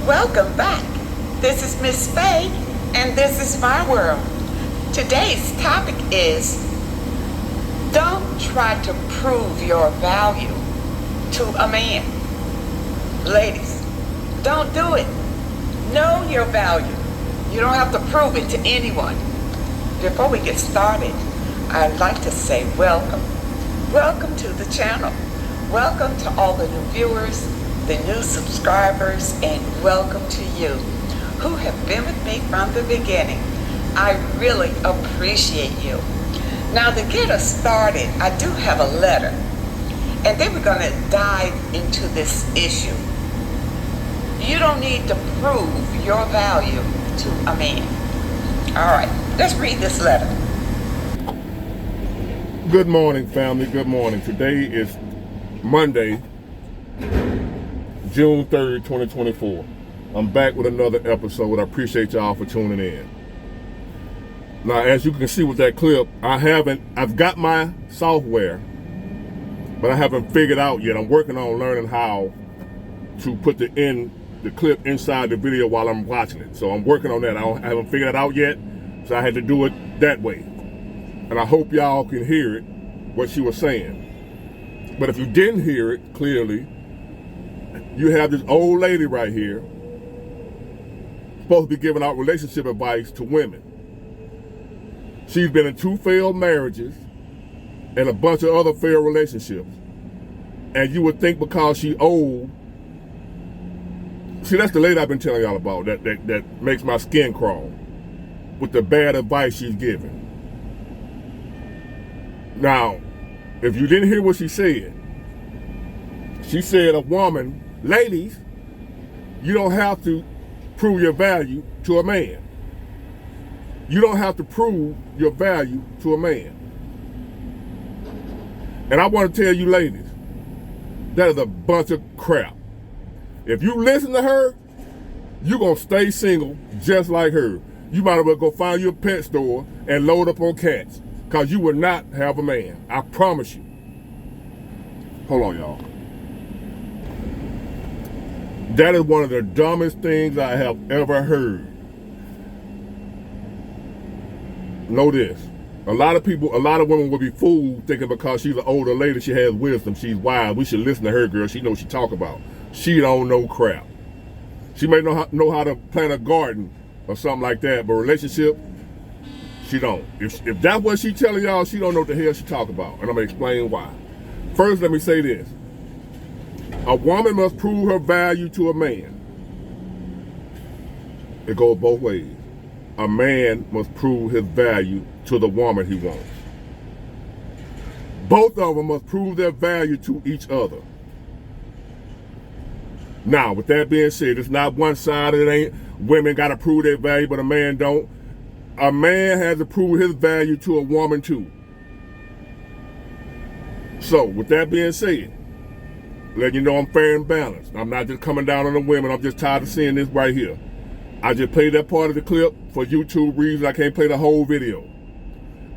Welcome back. This is Miss Faye, and this is my world. Today's topic is don't try to prove your value to a man. Ladies, don't do it. Know your value. You don't have to prove it to anyone. Before we get started, I'd like to say welcome. Welcome to the channel. Welcome to all the new viewers, the new subscribers, and welcome to you who have been with me from the beginning. I really appreciate you. Now, to get us started, I do have a letter, and then we're going to dive into this issue. You don't need to prove your value to a man. All right, let's read this letter. Good morning, family. Good morning. Today is Monday, June 3rd, 2024. I'm back with another episode. I appreciate y'all for tuning in. Now, as you can see with that clip, I've got my software, but I haven't figured out yet. I'm working on learning how to put the clip inside the video while I'm watching it. So I'm working on that. I haven't figured it out yet, so I had to do it that way. And I hope y'all can hear it, what she was saying. But if you didn't hear it clearly, you have this old lady right here supposed to be giving out relationship advice to women. She's been in 2 failed marriages and a bunch of other failed relationships. And you would think because she old, see, that's the lady I've been telling y'all about that makes my skin crawl with the bad advice she's giving. Now, if you didn't hear what she said a woman, ladies, you don't have to prove your value to a man. You don't have to prove your value to a man. And I want to tell you ladies, that is a bunch of crap. If you listen to her, you're going to stay single just like her. You might as well go find you a pet store and load up on cats, because you will not have a man. I promise you. Hold on, y'all. That is one of the dumbest things I have ever heard. Know this. A lot of women will be fooled thinking because she's an older lady, she has wisdom, she's wise. We should listen to her, girl. She knows what she talk about. She don't know crap. She may know how to plant a garden or something like that, but relationship, she don't. If that's what she telling y'all, she don't know what the hell she talk about. And I'm going to explain why. First, let me say this. A woman must prove her value to a man. It goes both ways. A man must prove his value to the woman he wants. Both of them must prove their value to each other. Now, with that being said, it's not one-sided. It ain't women got to prove their value, but a man don't. A man has to prove his value to a woman too. So, with that being said, letting you know I'm fair and balanced. I'm not just coming down on the women. I'm just tired of seeing this right here. I just played that part of the clip for YouTube reasons. I can't play the whole video.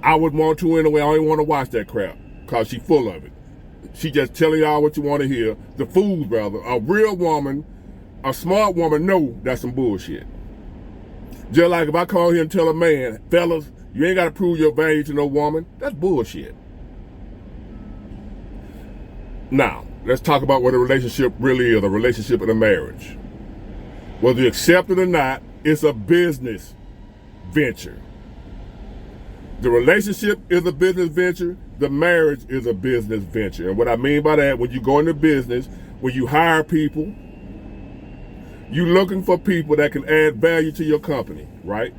I would want to anyway. I don't even want to watch that crap because she's full of it. She just telling y'all what you want to hear. The fools, brother. A real woman, a smart woman, know that's some bullshit. Just like if I call here and tell a man, fellas, you ain't got to prove your value to no woman. That's bullshit. Now, let's talk about what a relationship really is, a relationship and a marriage. Whether you accept it or not, it's a business venture. The relationship is a business venture. The marriage is a business venture. And what I mean by that, when you go into business, when you hire people, you're looking for people that can add value to your company, right?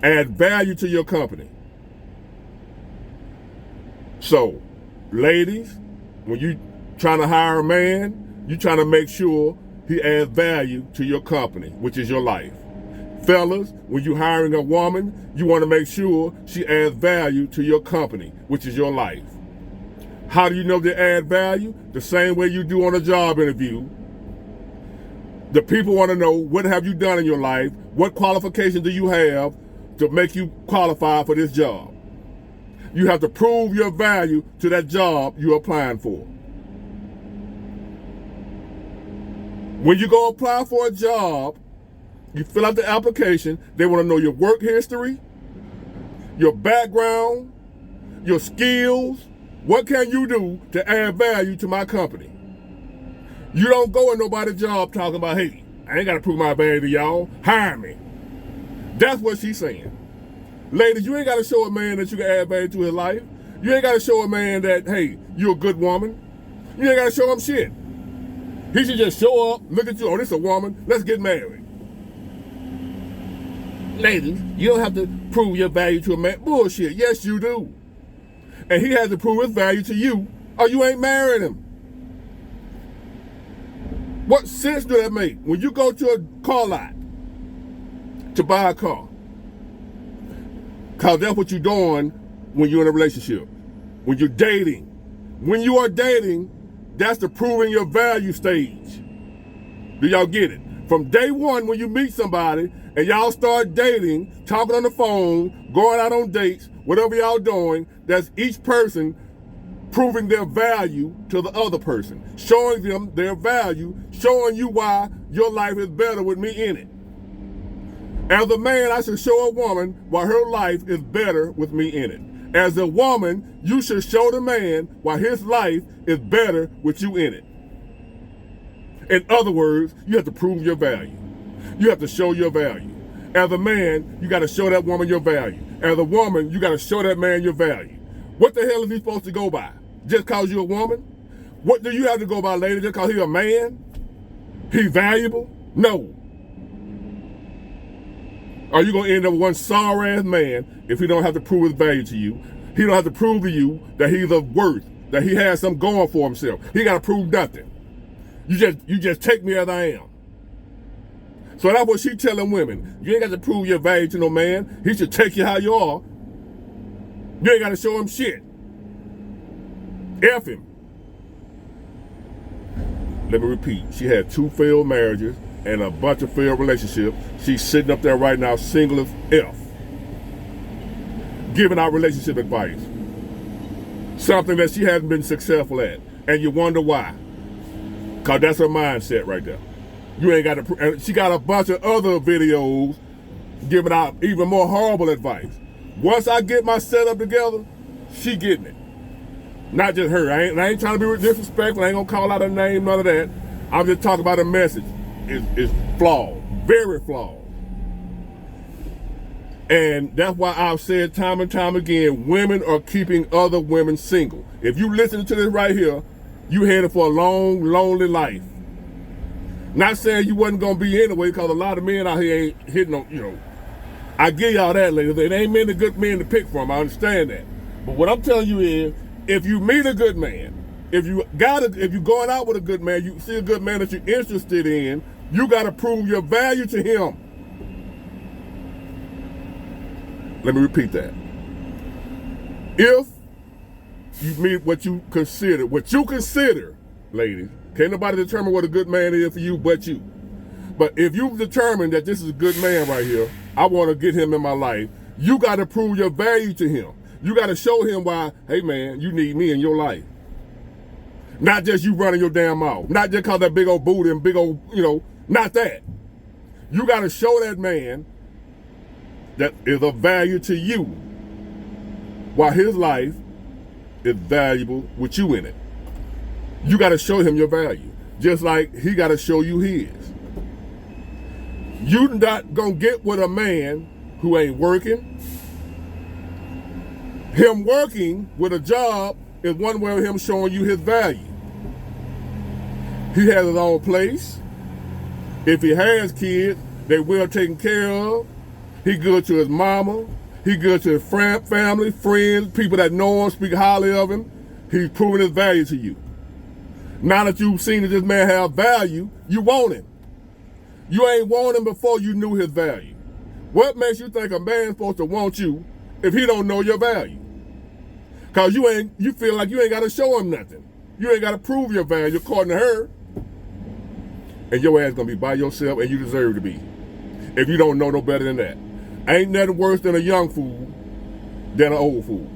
Add value to your company. So, ladies, when you trying to hire a man, you're trying to make sure he adds value to your company, which is your life. Fellas, when you're hiring a woman, you want to make sure she adds value to your company, which is your life. How do you know they add value? The same way you do on a job interview. The people want to know, what have you done in your life? What qualifications do you have to make you qualify for this job? You have to prove your value to that job you're applying for. When you go apply for a job, you fill out the application, they want to know your work history, your background, your skills. What can you do to add value to my company? You don't go in nobody's job talking about, hey, I ain't got to prove my value to y'all. Hire me. That's what she's saying. Ladies, you ain't got to show a man that you can add value to his life. You ain't got to show a man that, hey, you're a good woman. You ain't got to show him shit. He should just show up, look at you, oh, this is a woman, let's get married. Ladies, you don't have to prove your value to a man. Bullshit, yes you do. And he has to prove his value to you, or you ain't marrying him. What sense do that make? When you go to a car lot to buy a car, because that's what you're doing when you're in a relationship, when you're dating. When you are dating, that's the proving your value stage. Do y'all get it? From day one, when you meet somebody and y'all start dating, talking on the phone, going out on dates, whatever y'all doing, that's each person proving their value to the other person, showing them their value, showing you why your life is better with me in it. As a man, I should show a woman why her life is better with me in it. As a woman, you should show the man why his life is better with you in it. In other words, you have to prove your value. You have to show your value. As a man, you got to show that woman your value. As a woman, you got to show that man your value. What the hell is he supposed to go by? Just because you're a woman? What do you have to go by, lady? Just because he's a man? He's valuable? No. Are you going to end up with one sorry-ass man if he don't have to prove his value to you? He don't have to prove to you that he's of worth, that he has something going for himself. He got to prove nothing. You just take me as I am. So that's what she's telling women. You ain't got to prove your value to no man. He should take you how you are. You ain't got to show him shit. F him. Let me repeat. She had 2 failed marriages and a bunch of failed relationships. She's sitting up there right now, single as F, giving out relationship advice. Something that she hasn't been successful at. And you wonder why. Because that's her mindset right there. You ain't got to, and she got a bunch of other videos giving out even more horrible advice. Once I get my setup together, she getting it. Not just her. I ain't trying to be disrespectful. I ain't gonna call out her name, none of that. I'm just talking about her message. It's flawed, very flawed. And that's why I've said time and time again, women are keeping other women single. If you listen to this right here, you headed for a long, lonely life. Not saying you wasn't gonna be anyway, because a lot of men out here ain't hitting on, you know. I give y'all that, ladies. It ain't many good men to pick from. I understand that. But what I'm telling you is, if you meet a good man, if you're going out with a good man, you see a good man that you're interested in, you gotta prove your value to him. Let me repeat that. If you meet what you consider, ladies, can't nobody determine what a good man is for you but you. But if you've determined that this is a good man right here, I want to get him in my life, you got to prove your value to him. You got to show him why, hey man, you need me in your life. Not just you running your damn mouth. Not just because that big old booty and big old, not that. You got to show that man that is of value to you, while his life is valuable with you in it. You got to show him your value, just like he got to show you his. You not gonna get with a man who ain't working. Him working with a job is one way of him showing you his value. He has his own place. If he has kids, they well taken care of. He good to his mama. He good to his family, friends, people that know him, speak highly of him. He's proving his value to you. Now that you've seen that this man have value, you want him. You ain't want him before you knew his value. What makes you think a man's supposed to want you if he don't know your value? Cause you feel like you ain't gotta show him nothing. You ain't gotta prove your value according to her. And your ass gonna be by yourself, and you deserve to be. If you don't know no better than that. Ain't nothing worse than a young fool than an old fool.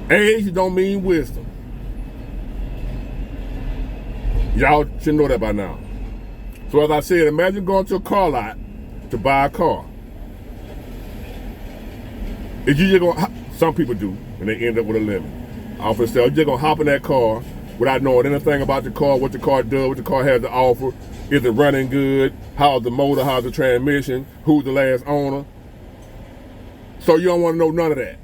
Age don't mean wisdom. Y'all should know that by now. So as I said, imagine going to a car lot to buy a car. If you just gonna, some people do, and they end up with a lemon. Often say, you're just gonna hop in that car without knowing anything about the car, what the car does, what the car has to offer. Is it running good? How's the motor? How's the transmission? Who's the last owner? So you don't want to know none of that.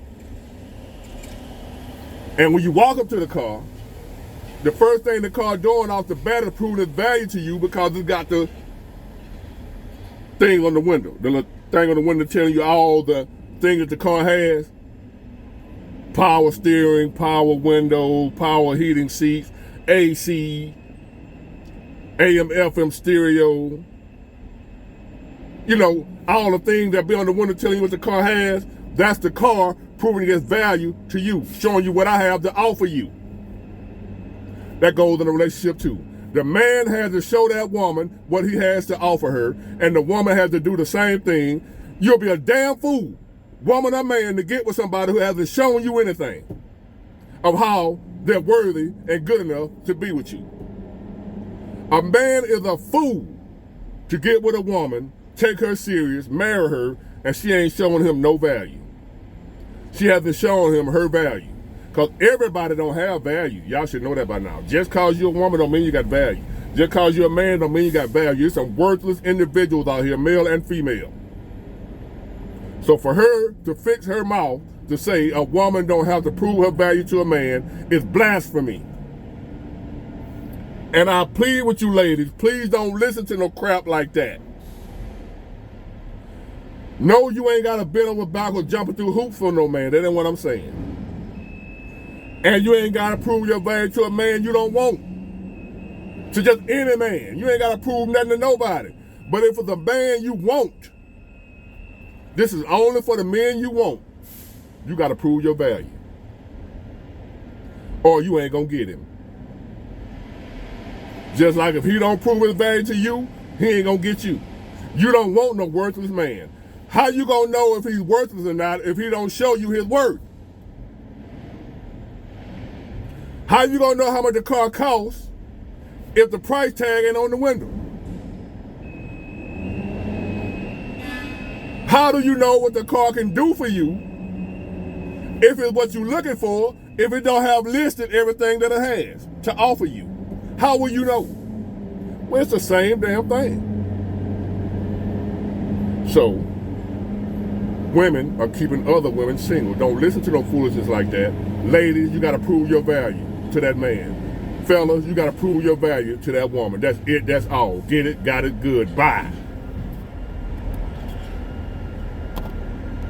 And when you walk up to the car, the first thing the car doing off the bat is proving its value to you because it's got the thing on the window. The little thing on the window telling you all the things that the car has. Power steering, power window, power heating seats, AC, AM, FM stereo. You know, all the things that be on the window telling you what the car has. That's the car proving its value to you, showing you what I have to offer you. That goes in a relationship too. The man has to show that woman what he has to offer her, and the woman has to do the same thing. You'll be a damn fool, woman or man, to get with somebody who hasn't shown you anything of how they're worthy and good enough to be with you. A man is a fool to get with a woman, take her serious, marry her, and she ain't showing him no value. She hasn't shown him her value. Because everybody don't have value. Y'all should know that by now. Just because you're a woman don't mean you got value. Just because you're a man don't mean you got value. There's some worthless individuals out here, male and female. So for her to fix her mouth to say a woman don't have to prove her value to a man is blasphemy. And I plead with you ladies, please don't listen to no crap like that. No, you ain't got to bend over backwards jumping through hoops for no man. That ain't what I'm saying. And you ain't got to prove your value to a man you don't want. To just any man. You ain't got to prove nothing to nobody. But if it's a man you want, this is only for the men you want, you got to prove your value. Or you ain't going to get him. Just like if he don't prove his value to you, he ain't going to get you. You don't want no worthless man. How you going to know if he's worthless or not if he don't show you his worth? How you gonna know how much the car costs if the price tag ain't on the window? How do you know what the car can do for you if it's what you're looking for, if it don't have listed everything that it has to offer you? How will you know? Well, it's the same damn thing. So, women are keeping other women single. Don't listen to no foolishness like that. Ladies, you gotta prove your value to that man. Fellas, you gotta prove your value to that woman. That's it, that's all. Get it, got it, good, bye.